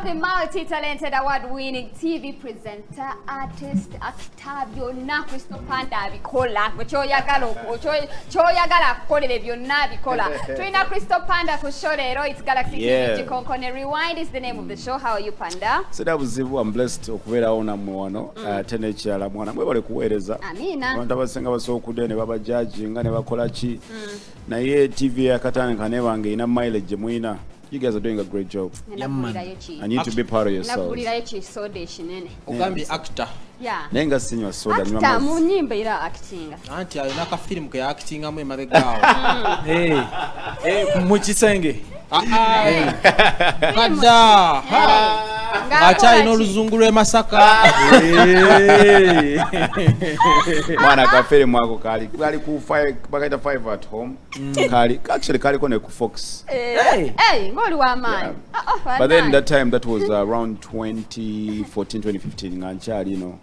have the multi-talented award-winning TV presenter, artist, actor, byonna Crystal Panda abikola. Choyagala kukolera byonna abikola. Tulina Crystal Panda ku show leero. It's Galaxy TV Konkone Rewind is the name of the show. How are you, Panda? So that was I'm blessed okubeerawo nammwe wano tenekyala mwana mwe bale kuweereza. Amina. Abantu abasinga basookude ne baba judge nga ne bakola ki. Naye TV yakatandika ne bange ina mileage muina. You guys are doing a great job. I need to be proud of yourselves. Ogambi actor. Yeah. Nenga sinywa soda nyuma. Actor mu nyimba ira acting. Anti alina ka film ke acting amwe mabegao. Mu kisenge. Kada. Acha ino luzungu lwe Masaka. Mwana kafere mwako kali ku 5 bakaita 5 at home. Kali actually kali kone ku Fox. Ngoli wa man. But then that time that was around 2014 2015 nganchali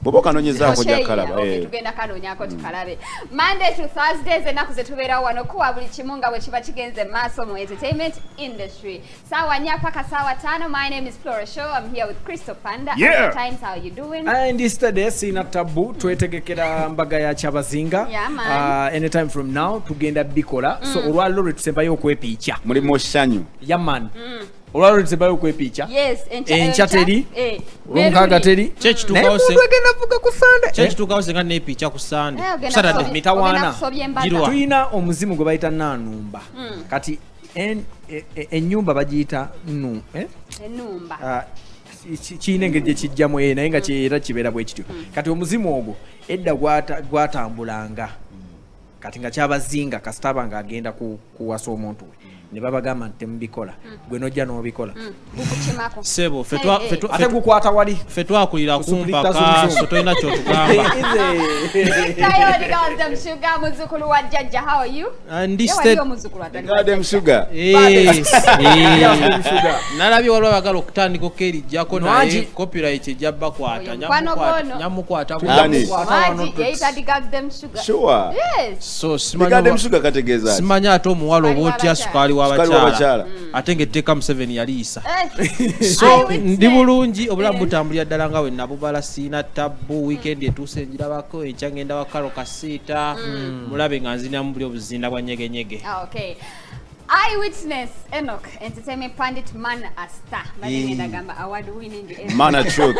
Bobo kanonyeza ko jakalaba tugenda kanonya ko tukalabe Monday to Thursdays enaku zetubeera wano kuwa buli kimunga bwe kiba kigenze maso mu entertainment industry sawa nya paka sawa 5. My name is Flora Show. I'm here with Crystal Panda. Times, how are you doing? And yesterday sina tabu twetegekera mbaga ya Chabazinga. Anytime from now tugenda bikola so olwalo retusembayo okwepicha muri moshanyu man. Olwalo retusembayo okwepicha enchateri Onkagateri church tukawose navuga ku Sunday church tukawose nga nepicha ku Sunday Saturday mitawana tuina omuzimu gwe bayita nanumba kati ennyumba bagiyita enumba kinenge gye kijjamu naye nga kyera kibeera bwe kityo kati omuzimu ogwo edda gwatambulanga kati nga kyabazinga kasitaba nga agenda kuwasa omuntu we ne babagamba nti mubikola gwe nojja n'obikola sebo ate gukwata wali fe twakulira kumpaka so tolina kyotugamba Sugar muzukulu wa jjajja. How are you? And this state Gadem Sugar nalabye waliwo bagala okutandika okelijjako naye copyright ejja bakwata nyamukwata Sure. So Gadem Sugar kategeeza simanya ate omuwala oba otya sukali w'abakyala ate ng'etteeka Museveni yaliisa so ndi bulungi obulamu butambulira ddala nga we nabubala siina tabbu weekend etuuse njirabako enkya ngenda wa Karo Kasiita mulabe nga nzina mu buli obuzinda bwa nyegenyege. Okay. Eyewitness Enoch entertainment pandit man a star award winning Mana Truth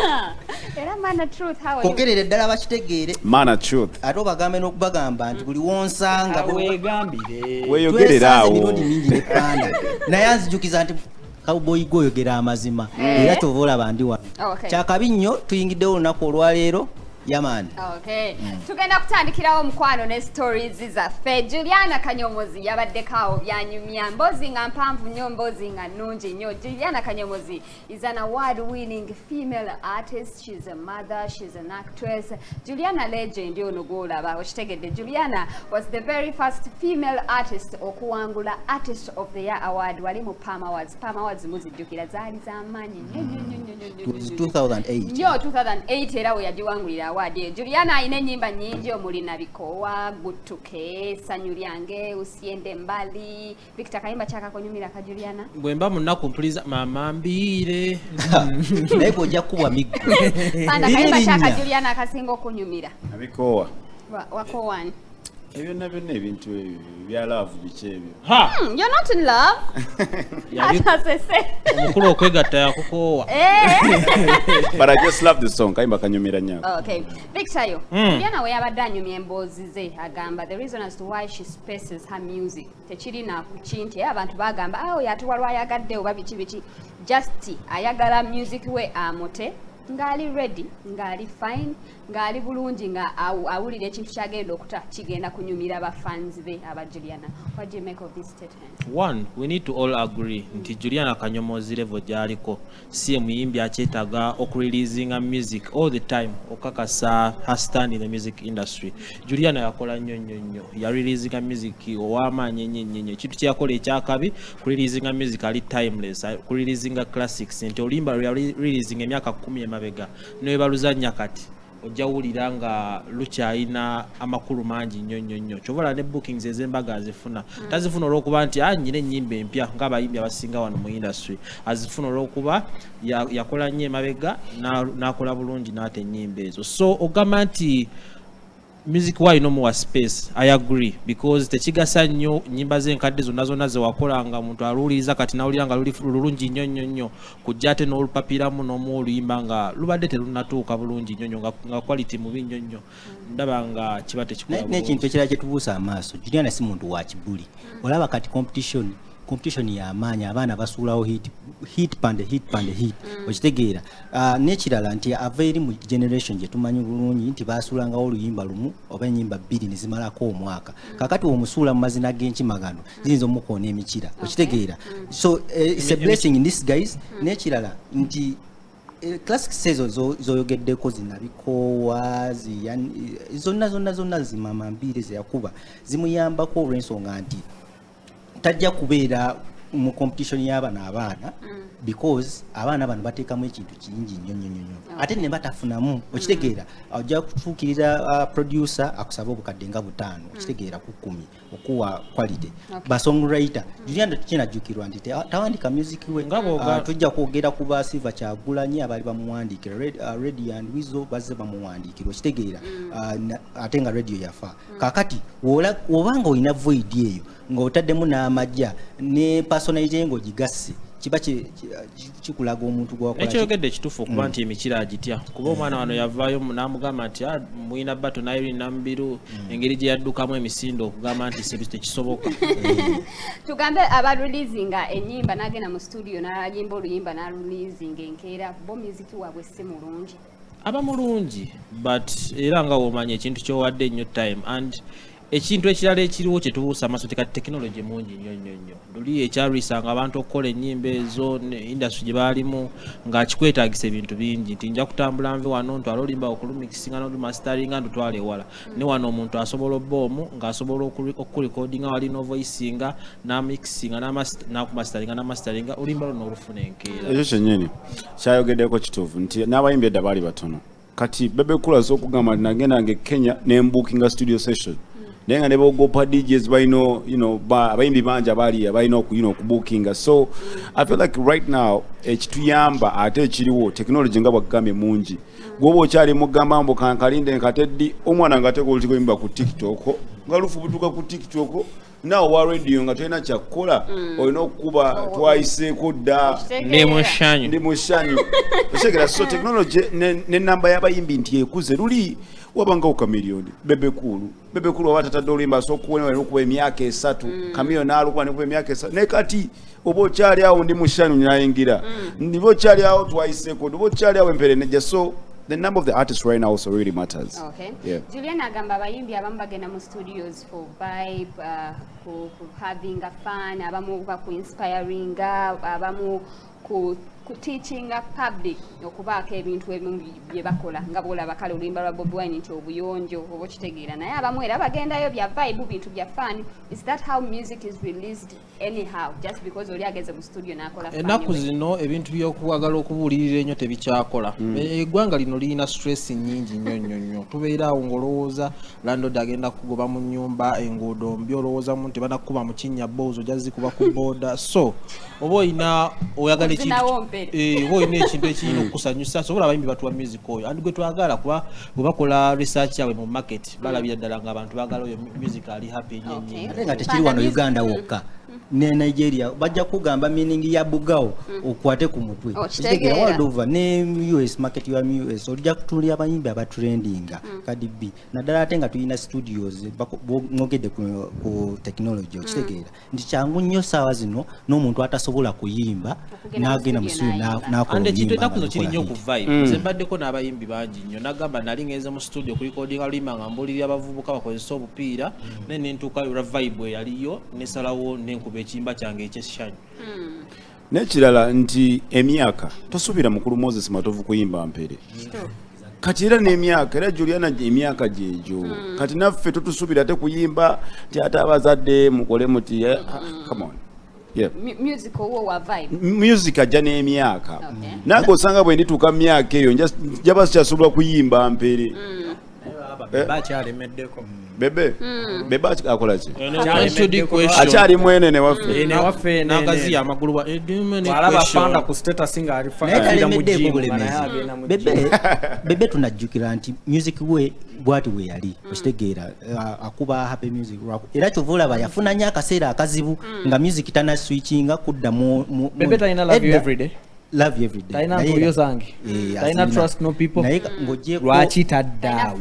era Mana Truth. How are you? Kogerere ddala bakitegeere Mana Truth ate obagambe n'okubagamba nti buli wonsanga weegambire weeyogerera awo emirundi mingi ne Panda naye anzijukiza nti Cowboy goyogera amazima era kyova olaba ndi wano kyakabi nnyo tuyingiddewo olunaku olwaleero Yaman. Okay. Tugenda kutandikirawo mukwano ne stories zaffe. Juliana Kanyomozi yabadde kawo byanyumya mbozi nga mpanvu nnyo mbozi nga nnungi nnyo. Juliana Kanyomozi is an award-winning female artist. She's a mother, she's an actress. Juliana legend ono gwolaba okitegedde. Juliana was the very first female artist okuwangula Artist of the Year award wali mu Palm Awards. Palm Awards muzijjukira zaali z'amaanyi nnyo. 2008 era we yagiwangulira Juliana alina ennyimba nnyingi omuli Nabikowa, Guttuke, Ssanyu lyange, Usiende mbali. Victor kayimba kyakakonyumira ka Juliana? Bwe mba munaku mpuliza mama mbiire. Naye ojja kuwa miggo. Panda kayimba kyaka Juliana akasinga okunyumira. Nabikowa. Wakowani. Byonna ebintu bya love bikyebyo. You're not in love? Omukulu okwegatta yakukoowa. But I just love the song. Kayimba kanyumira nnyo. Okay. Victor yo. Juliana we yabadde anyumya emboozi ze agamba the reason as to why she spaces her music. Tekirina kukinti abantu bagamba yatuwa lwayagadde oba biki. Just ayagala music we amote. Ngali ready, ngali fine, ngali bulungi nga awulira ekintu kyagenda okuta kigenda kunyumira ba fans be aba Juliana. What do you make of this statement? One, we need to all agree nti Juliana Kanyomozi level gyaliko si muyimbi akyetaaga okureleasinga music all the time okakasa her stand in the music industry. Juliana yakola nnyo ya releasinga music ow'amaanyi ennyo ekintu kyakola ekyakabi kureleasinga music ali timeless kureleasinga classics nti olimba releasing emyaka 10 emabega ne baluzanya kati ojawulira nga lukyalina amakulu mangi nnyo kyobola ne bookings ez'embaga azifuna tazifuna olw'okuba nti nyina ennyimba empya ng'abayimbi abasinga wano mu industry azifuna olw'okuba yakola nnyo emabega n'akola bulungi n'ate ennyimba ezo so ogamba nti music why no more space I agree because tekigasa nnyo nnyimba z'enkadde zonna ze wakolanga muntu aluwuliriza kati nawulira nga lulungi nnyo kujja ate n'olupapiramu n'omuluyimba nga lubadde terunatuuka bulungi nnyo nga quality mubi nnyo ndaba nga kiba tekikola n'ekintu ekirala kye tubuusa amaaso Juliana si muntu wa kibuli olaba kati competition y'amaanyi abaana basuulawo hit pande hit okitegeera n'ekirala nti ava eri mu generation gye tumanyi bulungi nti baasuulangawo oluyimba lumu oba ennyimba bbiri ne zimalako omwaka kakati omusuula mu mazina g'enkimagano ziyinza omukoona emikira okitegeera so it's a blessing in this guys n'ekirala nti classic sezo zoyogeddeko zinabikoowa zonna zimama mbiire zeyakuba zimuyambako olw'ensonga nti tajja kubeera mu competition y'abaana because abaana bano bateekamu ekintu kingi nnyo ate ne batafunamu okitegeera ojja kutuukirira producer akusaba obukadde nga 5 okitegeera ku 10 okuwa quality ba songwriter Juliana tukinajjukirwa nti tawandika music we tujja kwogera ku ba Silver Kyagulanyi abali bamuwandiikira Radio and Weasel bazze bamuwandiikira okitegeera ate nga radio yafa kakati wobanga olina void eyo ng'otaddemu n'amajja ne personality ng'ogigasse kiba kikulaga omuntu gwakola ekyogedde kituufu okuba nti emikira agitya kuba omwana wano yavaayo n'amugamba nti mulina bato naye nambiru engeri gye yaddukamu emisindo okugamba nti sebiso tekisoboka tugambe abarulizinga ennyimba n'agenda mu studio n'ayimba oluyimba n'arulizinga enkeera bo muziki waabwe si mulungi aba mulungi but era nga womanya ekintu kyowadde ennyo time and ekintu ekirala ekiriwo kye tubuusa amaaso kati tekinologi mungi nnyo luli ekyalwisanga abantu okukola ennyimba ezo industry gye baalimu ng'akikwetaagisa ebintu bingi nti nja kutambula nve wano ntwala olimba okulumikisinga n'olumasteringa ndutwala ewala ne wano omuntu asobola obboomu ng'asobola okulikodinga wali n'ovoicinga n'amikisinga n'akumasteringa n'amasteringa olimba lwo n'olufuna enkeera ekyo kyennyini kyayogeddeko kituufu nti n'abayimbi edda baali batono kati Bebe Cool asobola okugamba nti nagendanga e Kenya ne mbukinga studio session naye nga ne bogopa DJs balina abayimbi bangi abali balina okubookinga so I feel like right now ekituyamba ate ekiriwo technology nga bwagambye mungi gwoba okyali mugamba mbu kankalinde nkateddi omwana nga ateeka oluti lw'emba ku TikTok nga lufubutuka ku TikTok nawe wa radio nga tolina kyakukola olina okukuba twayiseeko dda ndi mushanyu osekera so technology n'ennamba y'abayimbi nti ekuze luli wabangawo kamiliyoni Bebe Cool oba tatadde oluyimba asobola okukuba emyaka 3 kamiliyoni n'alukuba nekuba emyaka 3 ne kati oba okyali awo ndi mushanyu nayingira ndiba okyali awo twayiseeko oba okyali awo empere nejja so the number of the artists right now also really matters. Okay. Yeah. Juliana agamba abayimbi abamu bagenda mu studios for vibe, for having a fun, abamu ku inspiring, abamu ku teaching a public okubaako ebintu ebimu bye bakola nga bwolaba kale oluyimba lwa Bobi Wine nti obuyonjo oba okitegeera naye abamu era bagendayo bya vibe bintu bya fun. Is that how music is released anyhow just because oli ageze mu studio n'akola fun? Ennaku zino ebintu by'okuwagala okubuulirira ennyo tebikyakola. Eggwanga lino lirina stress nnyingi nnyo tubeera awo ng'olowooza landlord agenda kugoba mu nnyumba enguudo mbi olowoozamu nti banakuba mu kinnya bboozi ojja zikuba ku booda so oba oyina oyagala ekintu oyina ekintu ekirina okukusanyusa sobola abayimbi batuwa music oyo andi gwe twagala kuba bwe bakola research yaabwe mu market balabira ddala ng'abantu baagala oyo music ali happy nnyo ate nga tekiri wano Uganda wokka ne Nigeria bajja kugamba meaning ya bugawo okwate ku mutwe kitegera world over ne US market ya US ojja kutulya abayimbi abatrendinga Cardi B naddala ate nga tulina studios mwogedde ku technology kitegera nti kyangu nnyo saawa zino n'omuntu atasobola kuyimba n'agenda mu studio n'akola ande kintu enakuno kiri nnyo ku vibe nze mbaddeko n'abayimbi bangi nnyo nagamba nali ngenze mu studio kulikodinga luyimba nga mbulirira abavubuka bakozesa obupiira ne nentuuka yura vibe eyaliyo nesalawo nenkuba ekimba kyange ekyeshanyu n'ekirala nti emyaka tosuubira mukulu Moses Matovu kuyimba mpere kati era n'emyaka era Juliana emyaka gyegyo kati naffe totusuubira ate kuyimba ti ate abazadde mukole muti come on Yep. Musical wo vibe. Music ajja n'emyaka. Okay. Nange osanga bwe ndituuka mu myaka eyo njaba sikyasobola kuyimba mpere. bakyalemeddeko Bebe akola ki? Akyali Akyali mwenene waffe. nagazi amagulu wa alaba fanda ku status nga alifaira mu jimu bebe tunajjukira nti music we bwati we yali okitegeera akuba happy music era kyova olaba yafuna nnyo akaseera akazibu nga music tana switchinga kudda mu bebe talina love you every day love you every day talina mpuyo zange talina trust no people naye ng'ogyeko lwaki taddaawo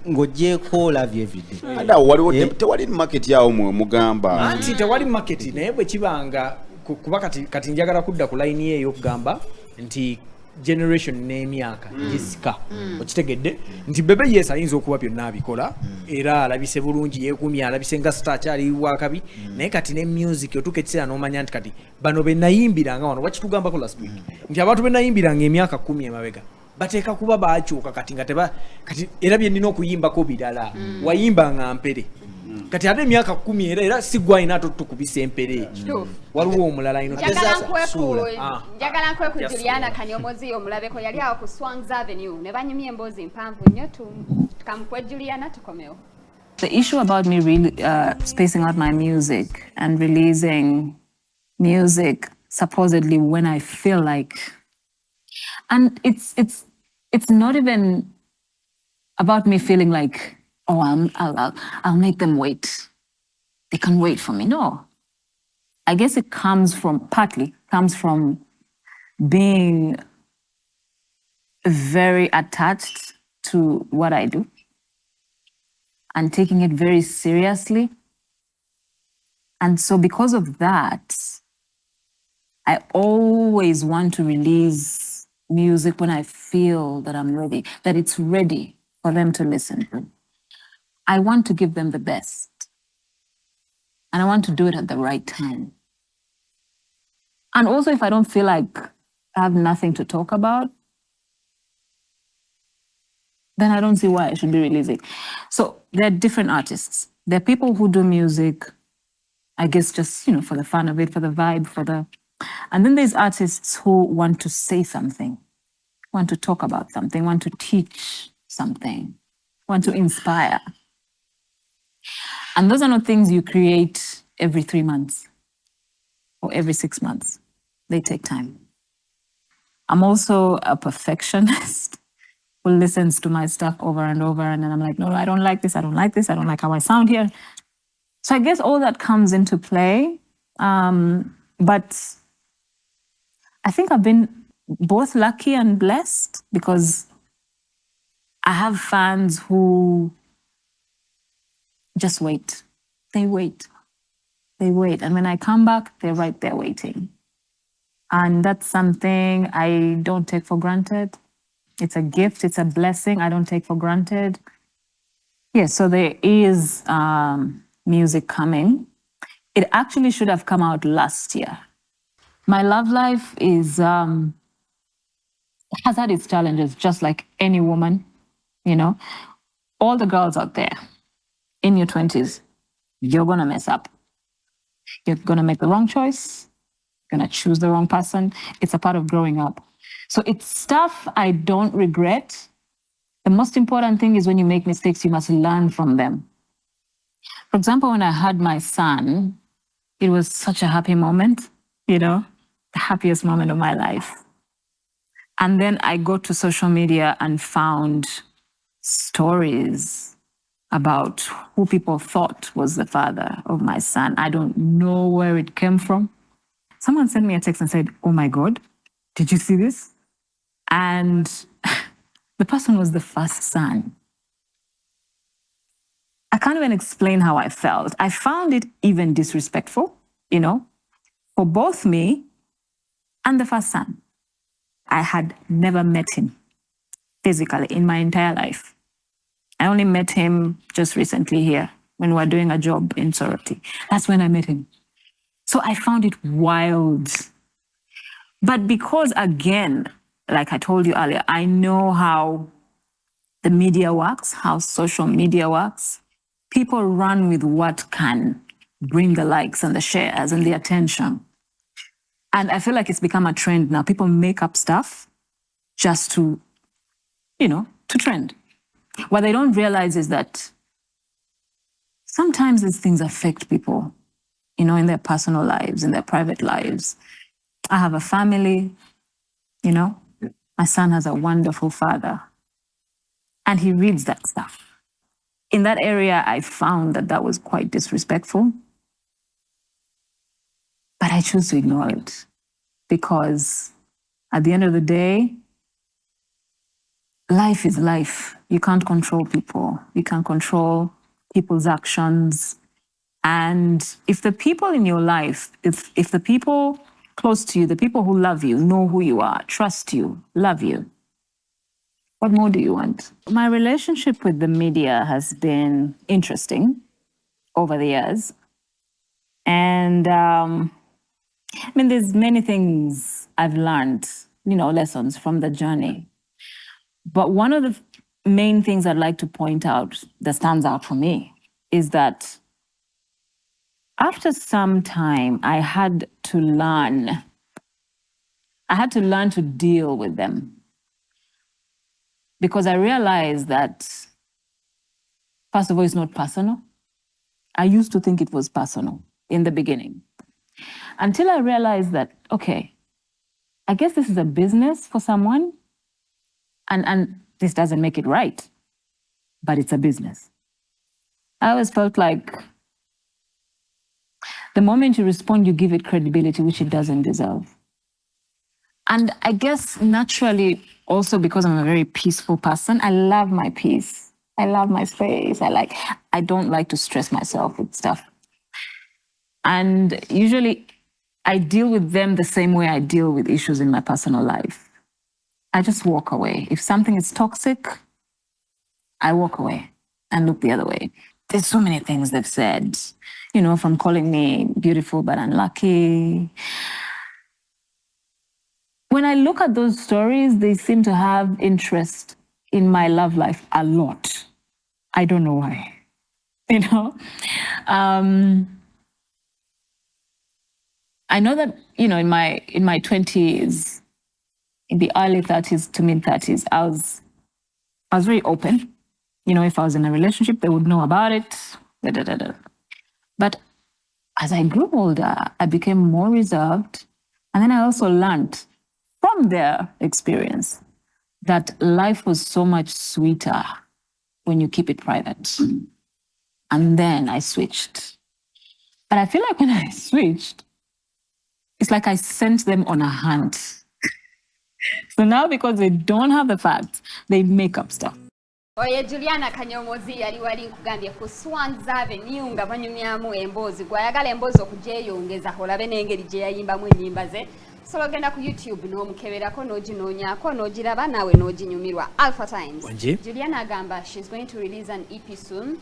ng'ogyeko love you every day Ada waliwo tewali market yawo mugamba. anti tewali market naye bwe kibanga kuba kati njagala kudda ku line eyo okugamba nti generation n'emyaka gisika okitegedde nti bebe yes ayinza okuba byonna abikola era alabise bulungi yeekumya alabise nga star kyali wakabi naye kati ne music otuuka ekiseera n'omanya nti kati bano be nayimbiranga wano wakitugambako last week nti abantu be nayimbiranga emyaka 10 emabega bateeka kuba baakyuka kati nga kati era bye nnina okuyimbako birala wayimbanga mpere kati ate emyaka 10 era sigwayina atotukubisa empere waliwo omulala ino njagala nkweku Juliana Kanyomozi omulabeko yali awo ku Swangs Avenue ne banyumya emboozi mpanvu nnyo tukamukwe Juliana tukomewo. The issue about me really spacing out my music and releasing music supposedly when I feel like, and it's not even about me feeling like, oh, I'll make them wait. They can wait for me. No. I guess it partly comes from being very attached to what I do and taking it very seriously. And so because of that, I always want to release music when I feel that I'm ready, that it's ready for them to listen to. I want to give them the best. And I want to do it at the right time. And also, if I don't feel like I have nothing to talk about, then I don't see why I should be releasing. So there are different artists. There are people who do music, I guess just, for the fun of it, for the vibe, and then there's artists who want to say something, want to talk about something, want to teach something, want to inspire. And those are not things you create every 3 months or every 6 months. They take time. I'm also a perfectionist who listens to my stuff over and over, and then I'm like, no, I don't like this, I don't like this, I don't like how I sound here. So I guess all that comes into play. But I think I've been both lucky and blessed because I have fans who just wait. They wait. And when I come back, they're right there waiting. And that's something I don't take for granted. It's a gift, it's a blessing I don't take for granted. Yes, so there is music coming. It actually should have come out last year. My love life has had its challenges, just like any woman, All the girls out there, in your 20s, you're going to mess up. You're going to make the wrong choice. You're going to choose the wrong person. It's a part of growing up. So it's stuff I don't regret. The most important thing is when you make mistakes, you must learn from them. For example, when I had my son, it was such a happy moment, the happiest moment of my life. And then I go to social media and found stories about who people thought was the father of my son. I don't know where it came from. Someone sent me a text and said, oh my God, did you see this? And the person was the first son. I can't even explain how I felt. I found it even disrespectful, for both me and the first son. I had never met him physically in my entire life. I only met him just recently here when we were doing a job in Sorority. That's when I met him. So I found it wild. But because, again, like I told you earlier, I know how the media works, how social media works. People run with what can bring the likes and the shares and the attention. And I feel like it's become a trend now. People make up stuff just to, to trend. What they don't realize is that sometimes these things affect people, in their personal lives, in their private lives. I have a family, my son has a wonderful father, and he reads that stuff. In that area, I found that was quite disrespectful, but I choose to ignore it because at the end of the day, life is life. You can't control people. You can't control people's actions. And if the people in your life, if the people close to you, the people who love you, know who you are, trust you, love you, what more do you want? My relationship with the media has been interesting over the years. And there's many things I've learned, lessons from the journey. But one of the main things I'd like to point out that stands out for me is that after some time, I had to learn to deal with them. Because I realized that, first of all, it's not personal. I used to think it was personal in the beginning. Until I realized that, okay, I guess this is a business for someone, and this doesn't make it right, but it's a business. I always felt like the moment you respond, you give it credibility, which it doesn't deserve. And I guess naturally, also because I'm a very peaceful person, I love my peace. I love my space. I don't like to stress myself with stuff. And usually I deal with them the same way I deal with issues in my personal life. I just walk away. If something is toxic, I walk away and look the other way. There's so many things they've said, from calling me beautiful but unlucky. When I look at those stories, they seem to have interest in my love life a lot. I don't know why, I know that, in my 20s, in the early 30s to mid 30s, I was very open. If I was in a relationship, they would know about it. But as I grew older, I became more reserved. And then I also learned from their experience that life was so much sweeter when you keep it private. And then I switched. But I feel like when I switched, it's like I sent them on a hunt. So now, because they don't have the facts, they make up stuff. Oye Juliana Kanyomozi yali wali nkugambye ku Swans Avenue nga banyumyamu emboozi gwayagala emboozi okujeyongeza olabe n'engeri gye yayimbamu ennyimba ze. So ogenda ku YouTube n'omukeberako n'oginoonyako n'ogiraba naawe n'oginyumirwa. Alpha Times. Juliana agamba she's going to release an EP soon.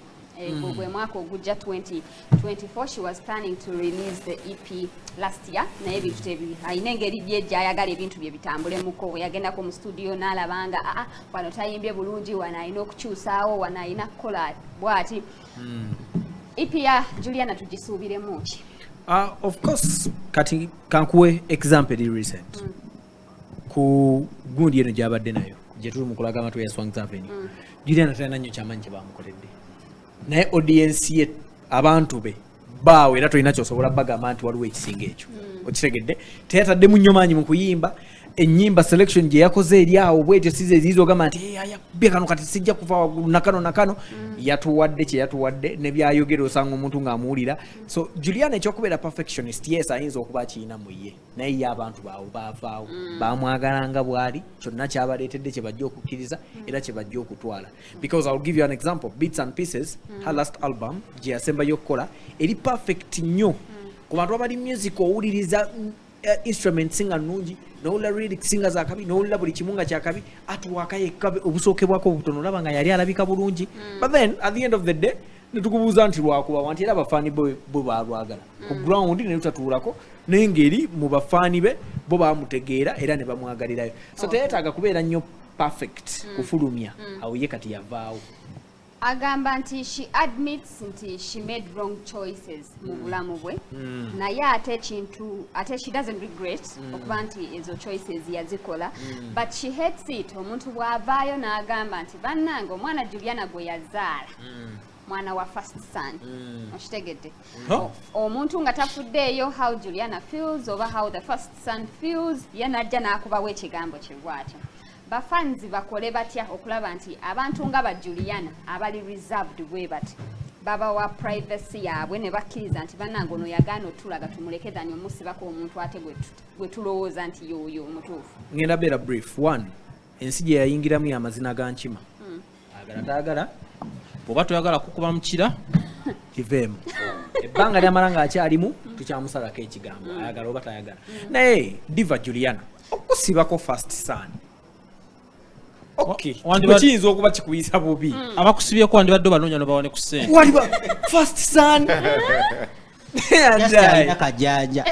Gwe mwaka ogujja 2024. She was planning to release the EP last year. Naye bintu tebi ayina engeri byejja ayagala ebintu bye bitambulemuko. We yagendako mu studio n'alabanga wano tayimbye bulungi, wano ayina okukyusaawo, wano ayina kukola bw'ati. EP ya Juliana tugisuubiremu ki? Of course, kati kankuwe example recent. Ku gundi eno gyabadde nayo gye tuli mu kulaga amatu ya Swans Avenue. Juliana talina nnyo kyamanyi kye bamukoledde. Naye audience ye abantu be baawe era tolina kyosobola bagamba nti waliwo ekisinga ekyo. Okitegedde? Teyataddemu nnyo maanyi mu kuyimba. Ennyimba selection gye yakoze eri awo bwetyo size ezizo gamba nti bye kano kati sijja kuva waggulu nakano yatuwadde kye yatuwadde ne byayogera osanga omuntu ng'amuwulira. So Juliana ekyokubeera perfectionist, yes, ayinza okuba akiina mu ye, naye ye abantu baawe baavaawo baamwagalanga bw'ali, kyonna kyabaleetedde kye bajja okukkiriza era kye bajja okutwala. Because I'll give you an example. Bits and Pieces, her last album gye yasembayo okukola eri perfect nnyo ku bantu abali music owuliriza instrument singa nungi n'owulira lyric singa za kabi n'owulira buli kimu nga kya kabi atuwaka yekka obusookebwako obutono olaba nga yali alabika bulungi. But then at the end of the day netukubuuza nti lwakuba wanti era abafaani bo baalwagala ku ground ne tutatuulako n'engeri mu bafaani be bo baamutegeera era ne bamwagalirayo. So teyeetaaga kubeera nnyo perfect kufulumya awo ye kati yavaawo. agamba nti she admits nti she made wrong choices mu bulamu bwe naye ate she doesn't regret okuba nti ezo choices yazikola but she hates it omuntu bw'avaayo n'agamba nti bannange omwana Juliana gwe yazaala mwana wa first son okitegedde omuntu nga tafuddeeyo how Juliana feels oba how the first son feels ye najja n'akubawo ekigambo kye bw'atyo bafanzi bakole batya okulaba nti abantu nga ba Juliana abali reserved bwe bati babawa privacy yaabwe ne bakkiriza nti bannange ono yagaana otulaga tumuleke dani omusibako omuntu ate gwe tulowooza nti yoyo omutuufu ngenda beera brief one ensi gye yayingiramu y'amazina ga nkima agala taagala bw'oba toyagala kukuba mukira kiveemu ebbanga lyamala ng'akyalimu tukyamusalako ekigambo ayagala oba tayagala naye diva Juliana okusibako first son kiyinza okuba kikuyisa bubi abakusibyeko wandibadde obanoonya nobawone ku ssente waliba first son akajanja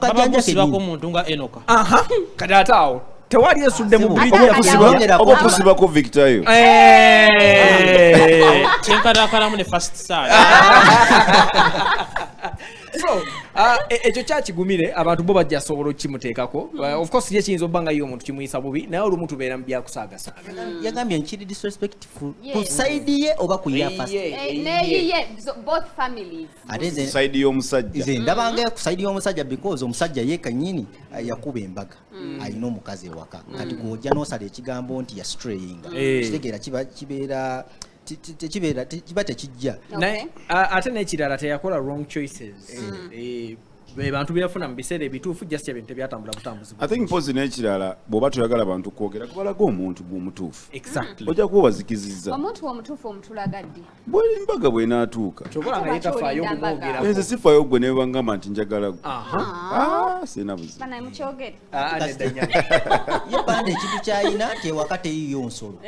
babakusibako omuntu nga Enoka kati ate awo tewali esudde mu buli oba okusibako Victor kyenkatakalamu ne first son so ekyo kyakigumire abantu bo bajja sobola okimuteekako of course ye kiyinza obba nga yo omuntu kimuyisa bubi naye olumu tubeera mu byakusaagasaaga yagambye nkiri disrespectful ku side ye oba ku ya first both families ate side y'omusajja nze ndabanga ku side y'omusajja because omusajja ye kanyini yakuba embaga alina omukazi ewaka kati gw'ojja n'osala ekigambo nti ya straying kitegeera kibeera kiba tekijja ate n'ekirala teyakola wrong choices bantu byafuna mu biseera ebituufu just ebintu tebyatambula butambuzibwa I think pozi n'ekirala bw'oba toyagala bantu kwogera kubalaga omuntu bw'omutuufu exactly ojja kuba obazikizizza omuntu omutuufu omutulaga ddi embaga bw'enaatuuka kyokola nga yetafaayo okuboogerako nze sifaayo gwe ne bangamba nti njagala gwe sirina buzibu banaye mukyogere yebanda ekintu kyayina nti ewaka teyiyo nsolo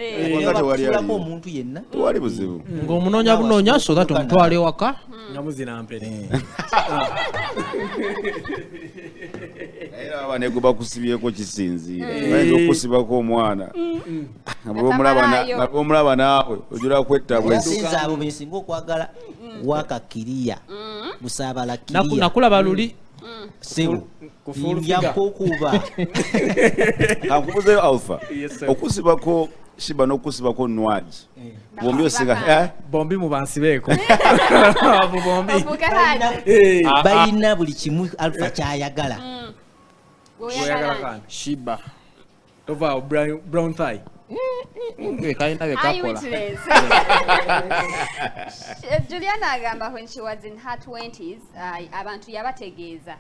tewali omuntu yenna tewali buzibu ng'omunoonya so that omutwala ewaka nga muzina mpere era abanego bakusibyeko kisinziira bayinza okusibako omwana nga bwomulaba naawe ojula kwetta bwesinza abo bensinga okwagala wakakiriya busaabala kiriya nakulaba luli sebo yakokuba kankubuzeyo alpha okusibako shiba n'okusibako nwaji bombi osinga bombi mubansibeeko bombi balina buli kimu alpha kyayagala shiba tova brown thigh kalina bekakola Juliana agamba when she was in her 20s abantu yabategeeza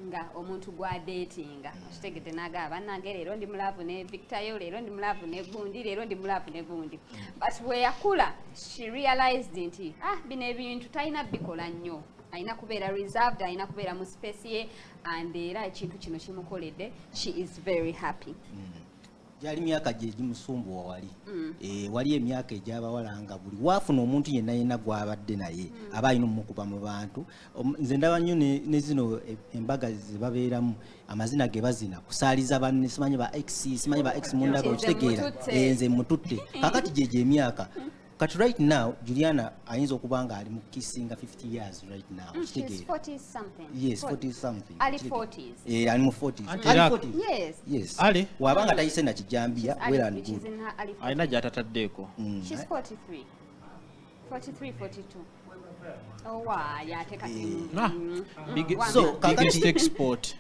nga omuntu gwa datinga kitegedde naga bannange leero ndi mulaavu ne Victor leero ndi mulaavu ne gundi leero ndi mulaavu ne gundi but bwe yakula she realized nti bino ebintu talina bikola nnyo alina kubeera reserved alina kubeera mu space ye and era ekintu kino kimukoledde she is very happy gyali myaka gye gimusumbuwa wali wali emyaka egy'abawala nga buli waafuna omuntu yenna gwabadde naye aba alina omukuba mu bantu nze ndaba nnyo ne zino embaga ze babeeramu amazina ge bazina kusaaliza banne simanyi ba x simanyi ba x mundaga okitegeera nze mututte kakati gyegyo emyaka kati right now Juliana ayinza okuba nga ali mu kissinga 50 years right now she's 40 something yes 40 something early 40s ali mu 40s yes ali wabanga tayise na kijambia wera and good alina gy'atataddeeko she's 43 42 oh wow yateka biggest export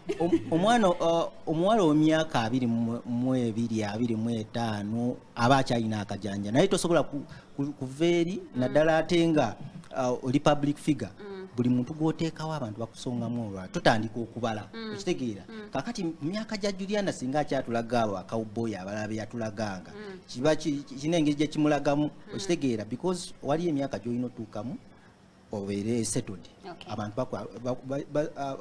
omwala omyaka 22-25 aba akyalina akajanja naye tosobola kuva eri naddala ate nga oli public figure buli muntu gwoteekawo abantu bakusongamu olwa totandika okubala okitegeera kakati mu myaka gya Juliana singa akyatulaga abo akawuboyi abalabe yatulaganga kiba kina engeri gye kimulagamu okitegeera because wali emyaka gy'olina otuukamu obeere settled abantu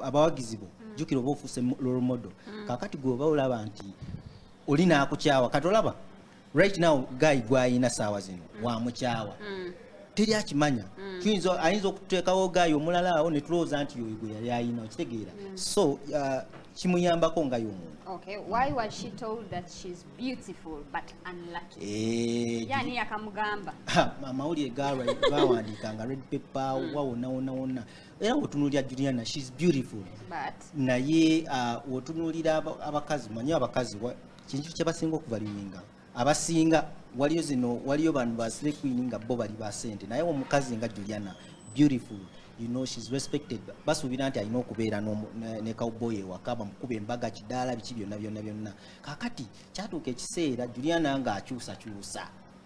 abawagizi bo jjukira oba ofuuse role model kakati gweoba olaba nti oli naakukyawa kati olaba right now guy gwayina saawa zino wamukyawa teri akimanya ayinza okuteekawo gayi omulala awo ne tulowooza nti yoyo gwe yali ayina okitegeera so kimuyambako nga y'omuntu. Okay, why was she told that she's beautiful but unlucky? Yani yakamugamba. Amawulire bawandiikanga red paper wawona. Era wotunuulira Juliana, she's beautiful. But naye wotunuulira abakazi, manyi abakazi kintu kye basinga okuvaluinga. Abasinga waliyo bantu ba slay queen nga bo bali ba sente. Naye omukazi nga Juliana, beautiful. You know, she's respected. Basuubira nti alina okubeera ne cowboy ewaka bamukuba embaga kidaala biki byonna. Kakati kyatuuka ekiseera Juliana ng'akyusa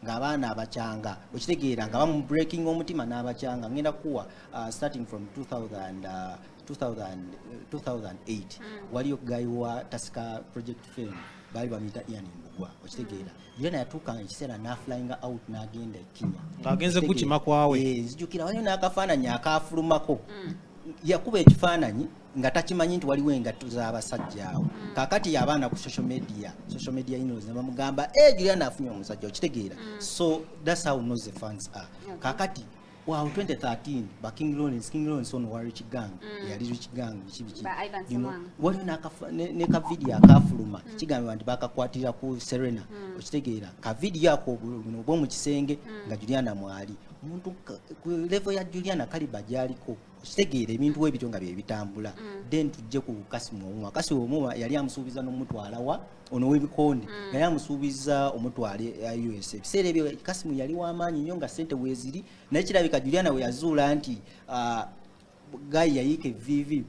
ng'abaana abakyanga okitegeera nga bamu breaking omutima n'abakyanga ngenda kuwa starting from 2008 waliyo guy wa Tasika Project Film bali bamuyita Ian Mbugwa okitegeera Juliana yatuuka ekiseera n'aflyinga out n'agenda Kenya ng'agenze kukima kwawe nzijukira waliyo n'akafaananyi akaafulumako yakuba ekifaananyi nga takimanyi nti waliwo engatto z'abasajja awo kakati abaana ku social media ino ne bamugamba Juliana afunye omusajja okitegeera so that's how knows the fans are kakati wow 2013 ba King Lawrence ono wa Rich Gang yali Rich Gang biki waliyo ne ka video akafuluma kigambibwa nti bakakwatira ku Serena okitegeera ka video ako buno bwo mu kisenge nga Juliana mwali omuntu ku level ya Juliana kaliba gyaliko okitegeera ebintu webityo nga bye bitambula then tujje ku Kasimu Omuma yali amusuubiza n'omutwala wa ono w'ebikonde yali amusuubiza omutwale USA ebiseera ebyo Kasimu yali w'amaanyi nnyo nga ssente weeziri naye kirabika Juliana we yazuula nti gayi yayiika evivi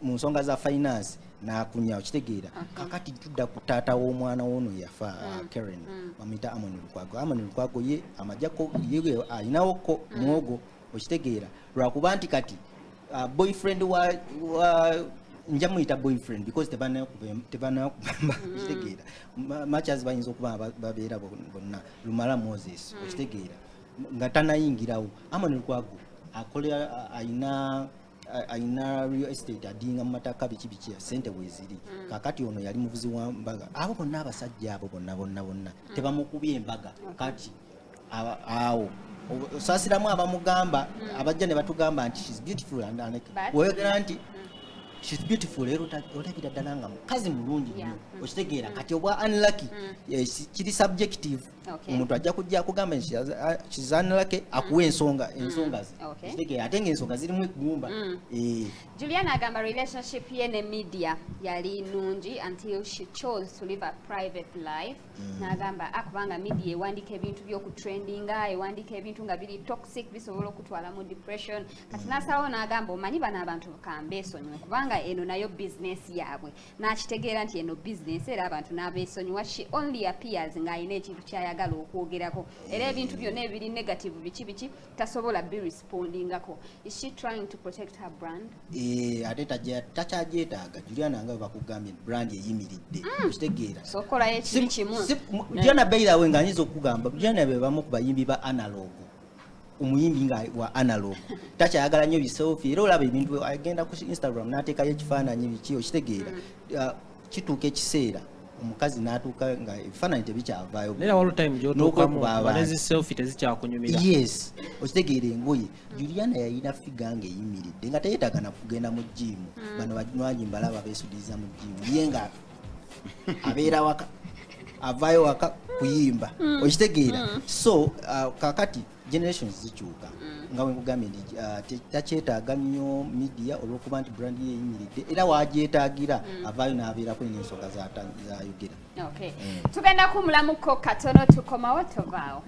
mu nsonga za finance n'akunya okitegeera kakati tudda ku taata w'omwana w'ono yafa Karen bamuyita Amani Lukwago ye amajjako ye ayinawoko mwogo okitegeera lwakuba nti kati boyfriend wa njamuyita boyfriend because tebana kubamba okitegeera machas bayinza okuba babeera bonna Lumala Moses okitegeera nga tanayingirawo Amani Lukwago akolera ayina real estate adinga mu mataka biki ya sente weziri kakati ono yali muvuzi wa mbaga abo bonna abasajja abo bonna tebamukubye embaga kati awo sasiramu abamugamba abajja ne batugamba nti she's beautiful and wegera nti she's beautiful ero olabira ddala nga mukazi mulungi nnyo okitegeera kati obwa unlucky kiri subjective omuntu ajja kujja akugamba she's unlucky akuwa ensonga okitegeera ate ng'ensonga zirimu ekugumba Juliana agamba relationship ye ne media yali nungi until she chose to live a private life n'agamba akubanga media ewandika ebintu by'okutrendinga ewandika ebintu nga biri toxic bisobola okutwala mu depression kati n'asalawo n'agamba omanyi bano abantu kambeesonyiwe kubanga eno nayo business yaabwe n'akitegeera nti eno business era abantu n'abeesonyiwa she only appears ng'alina ekintu ky'ayagala okwogerako era ebintu byonna ebiri negative biki tasobola birespondingako is she trying to protect her brand ate takyagyetaaga Juliana nga bakugambye brand eyimiridde okitegeera sokolayo ekiri kimu Juliana beirawe ng'anyinza okugamba Juliana be bamu ku bayimbi ba analog omuyimbi nga wa analog takyayagala nnyo biselfie era olaba ebintu agenda ku Instagram n'ateekayo ekifaananyi biki okitegeera kituuka ekiseera omukazi n'atuuka nga ebifaananyi tebikyavaayo era waliwo time gy'otuukamu banezi selfie tezikyakunyumira yes okitegeera engoye Juliana yalina figa nga eyimiridde nga teyeetaaga na kugenda mu gym bano banywanyi mbalaba beesudiriza mu gym ye nga abeera waka avaayo waka kuyimba okitegeera so kakati generations zikyuka nga bwe mugambye nti takyetaaga nnyo media olw'okuba nti brand ye eyimiridde era waagyetaagira avaayo n'abeerako n'ensonga z'ayogera tugenda kumulamuko katono tukomawo tovaawo